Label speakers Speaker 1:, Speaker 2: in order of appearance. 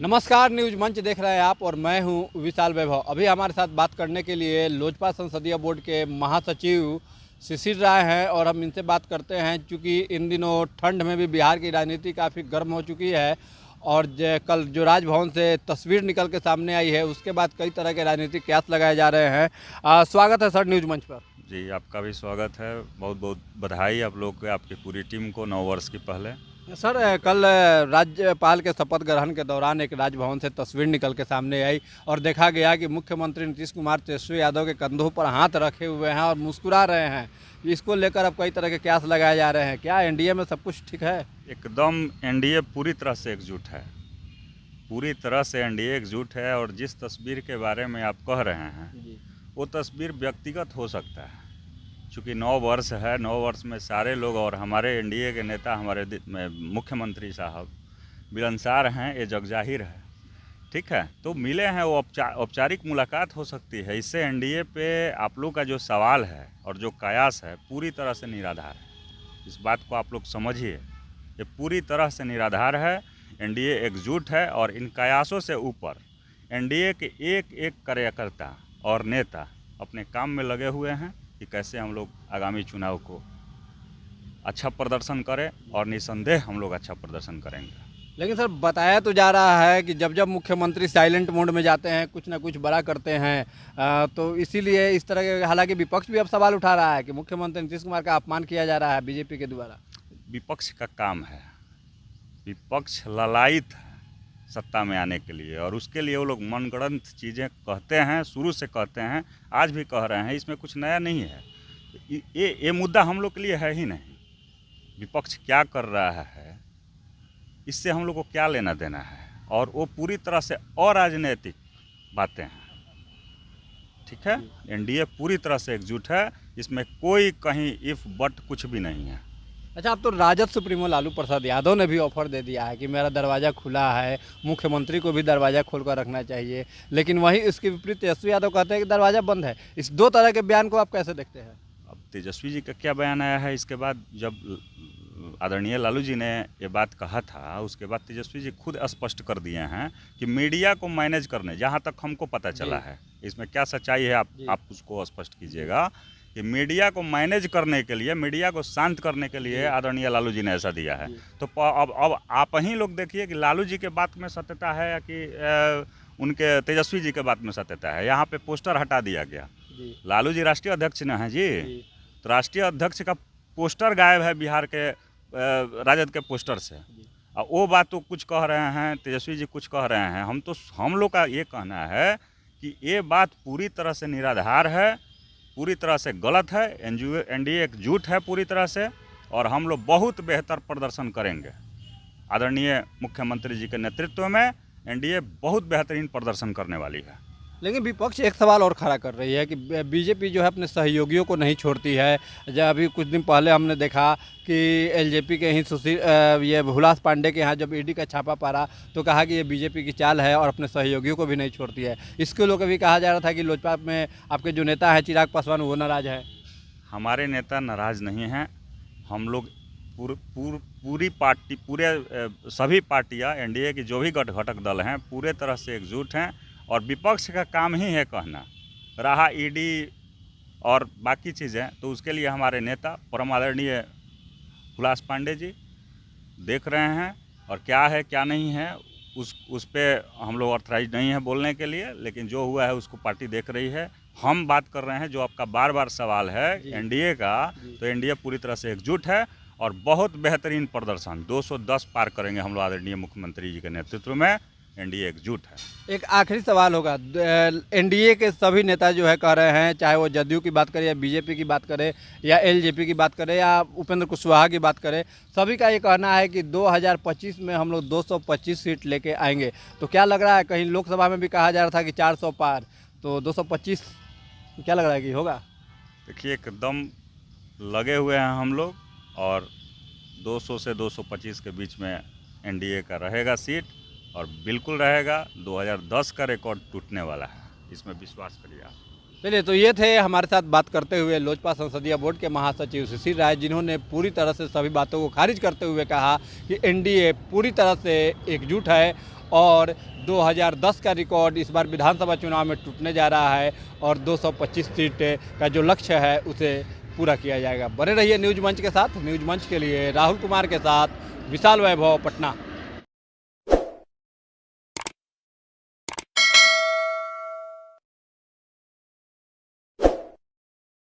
Speaker 1: नमस्कार, न्यूज मंच देख रहे हैं आप और मैं हूं विशाल वैभव। अभी हमारे साथ बात करने के लिए लोजपा संसदीय बोर्ड के महासचिव शिशिर राय हैं और हम इनसे बात करते हैं। चूँकि इन दिनों ठंड में भी बिहार की राजनीति काफ़ी गर्म हो चुकी है और कल जो राजभवन से तस्वीर निकल के सामने आई है उसके बाद कई तरह के राजनीतिक कयास लगाए जा रहे हैं। स्वागत है सर न्यूज मंच पर।
Speaker 2: जी, आपका भी स्वागत है। बहुत बहुत बधाई आप लोग के, आपकी पूरी टीम को नव वर्ष की पहले।
Speaker 1: सर कल राज्यपाल के शपथ ग्रहण के दौरान एक राजभवन से तस्वीर निकल के सामने आई और देखा गया कि मुख्यमंत्री नीतीश कुमार तेजस्वी यादव के कंधों पर हाथ रखे हुए हैं और मुस्कुरा रहे हैं। इसको लेकर अब कई तरह के कयास लगाए जा रहे हैं। क्या एनडीए में सब कुछ ठीक है?
Speaker 2: एकदम एनडीए पूरी तरह से एकजुट है, पूरी तरह से एनडीए एकजुट है। और जिस तस्वीर के बारे में आप कह रहे हैं वो तस्वीर व्यक्तिगत हो सकता है, चूँकि 9 वर्ष है। 9 वर्ष में सारे लोग और हमारे एनडीए के नेता, हमारे मुख्यमंत्री साहब मिलनसार हैं, ये जगजाहिर है। ठीक है, तो मिले हैं, वो औपचारिक मुलाकात हो सकती है। इससे एनडीए पे आप लोग का जो सवाल है और जो कयास है पूरी तरह से निराधार है। इस बात को आप लोग समझिए, ये पूरी तरह से निराधार है। एनडीए एकजुट है और इन कयासों से ऊपर एनडीए के एक एक कार्यकर्ता और नेता अपने काम में लगे हुए हैं कि कैसे हम लोग आगामी चुनाव को अच्छा प्रदर्शन करें, और निसंदेह हम लोग अच्छा प्रदर्शन करेंगे।
Speaker 1: लेकिन सर बताया तो जा रहा है कि जब जब मुख्यमंत्री साइलेंट मोड में जाते हैं कुछ ना कुछ बड़ा करते हैं, तो इसीलिए इस तरह के, हालांकि विपक्ष भी अब सवाल उठा रहा है कि मुख्यमंत्री नीतीश कुमार का अपमान किया जा रहा है बीजेपी के द्वारा।
Speaker 2: विपक्ष का काम है, विपक्ष ललायित है सत्ता में आने के लिए, और उसके लिए वो लोग मनगढ़ंत चीज़ें कहते हैं, शुरू से कहते हैं, आज भी कह रहे हैं। इसमें कुछ नया नहीं है। ये मुद्दा हम लोग के लिए है ही नहीं। विपक्ष क्या कर रहा है इससे हम लोग को क्या लेना देना है, और वो पूरी तरह से अराजनैतिक बातें हैं। ठीक है, एनडीए पूरी तरह से एकजुट है, इसमें कोई कहीं इफ बट कुछ भी नहीं है।
Speaker 1: अच्छा, अब तो राजद सुप्रीमो लालू प्रसाद यादव ने भी ऑफर दे दिया है कि मेरा दरवाज़ा खुला है, मुख्यमंत्री को भी दरवाज़ा खोल कर रखना चाहिए। लेकिन वहीं इसके विपरीत तेजस्वी यादव कहते हैं कि दरवाज़ा बंद है। इस दो तरह के बयान को आप कैसे देखते हैं?
Speaker 2: अब तेजस्वी जी का क्या बयान आया है इसके बाद? जब आदरणीय लालू जी ने ये बात कहा था, उसके बाद तेजस्वी जी खुद स्पष्ट कर दिए हैं कि मीडिया को मैनेज करने, जहाँ तक हमको पता चला है, इसमें क्या सच्चाई है आप उसको स्पष्ट कीजिएगा, कि मीडिया को मैनेज करने के लिए, मीडिया को शांत करने के लिए आदरणीय लालू जी ने ऐसा दिया है। तो अब आप ही लोग देखिए कि लालू जी के बात में सत्यता है या कि उनके तेजस्वी जी के बात में सत्यता है। यहाँ पे पोस्टर हटा दिया गया। लालू जी राष्ट्रीय अध्यक्ष न हैं जी, तो राष्ट्रीय अध्यक्ष का पोस्टर गायब है बिहार के राजद के पोस्टर से। और वो बात तो कुछ कह रहे हैं, तेजस्वी जी कुछ कह रहे हैं। हम लोग का ये कहना है कि ये बात पूरी तरह से निराधार है, पूरी तरह से गलत है। एनडीए एकजुट है पूरी तरह से, और हम लोग बहुत बेहतर प्रदर्शन करेंगे। आदरणीय मुख्यमंत्री जी के नेतृत्व में एनडीए बहुत बेहतरीन प्रदर्शन करने वाली है।
Speaker 1: लेकिन विपक्ष एक सवाल और खड़ा कर रही है कि बीजेपी जो है अपने सहयोगियों को नहीं छोड़ती है। जब अभी कुछ दिन पहले हमने देखा कि एलजेपी के ही ये हुलास पांडे के यहाँ जब ईडी का छापा पड़ा तो कहा कि ये बीजेपी की चाल है और अपने सहयोगियों को भी नहीं छोड़ती है। इसके लोग भी कहा जा रहा था कि लोजपा में आपके जो नेता है चिराग पासवान, वो नाराज़ है।
Speaker 2: हमारे नेता नाराज़ नहीं हैं। हम लोग पूरी पार्टी, सभी पार्टियां, एनडीए की जो भी घटक दल हैं, पूरे तरह से एकजुट हैं। और विपक्ष का काम ही है कहना, रहा ईडी और बाकी चीज़ें, तो उसके लिए हमारे नेता परम आदरणीय हुलास पांडे जी देख रहे हैं, और क्या है क्या नहीं है उस पर हम लोग ऑथराइज नहीं है बोलने के लिए। लेकिन जो हुआ है उसको पार्टी देख रही है। हम बात कर रहे हैं जो आपका बार बार सवाल है एनडीए का, तो एनडीए पूरी तरह से एकजुट है और बहुत बेहतरीन प्रदर्शन 210 पार करेंगे हम लोग आदरणीय मुख्यमंत्री जी के नेतृत्व में। एनडीए एकजुट है।
Speaker 1: एक आखिरी सवाल होगा, एनडीए के सभी नेता जो है कह रहे हैं, चाहे वो जदयू की बात करें या बीजेपी की बात करें या एलजेपी की बात करें या उपेंद्र कुशवाहा की बात करें, सभी का ये कहना है कि 2025 में हम लोग 225 सीट लेके आएंगे। तो क्या लग रहा है, कहीं लोकसभा में भी कहा जा रहा था कि 400 पार, तो 225 क्या लग रहा है कि होगा?
Speaker 2: देखिए, एकदम लगे हुए हैं हम लोग, और 200 से 225 के बीच में एनडीए का रहेगा सीट, और बिल्कुल रहेगा। 2010 का रिकॉर्ड टूटने वाला है, इसमें विश्वास करिए आप।
Speaker 1: चलिए, तो ये थे हमारे साथ बात करते हुए लोजपा संसदीय बोर्ड के महासचिव शिशिर राय, जिन्होंने पूरी तरह से सभी बातों को खारिज करते हुए कहा कि एनडीए पूरी तरह से एकजुट है और 2010 का रिकॉर्ड इस बार विधानसभा चुनाव में टूटने जा रहा है और 225 सीट का जो लक्ष्य है उसे पूरा किया जाएगा। बने रहिए न्यूज मंच के साथ। न्यूज मंच के लिए राहुल कुमार के साथ विशाल वैभव, पटना।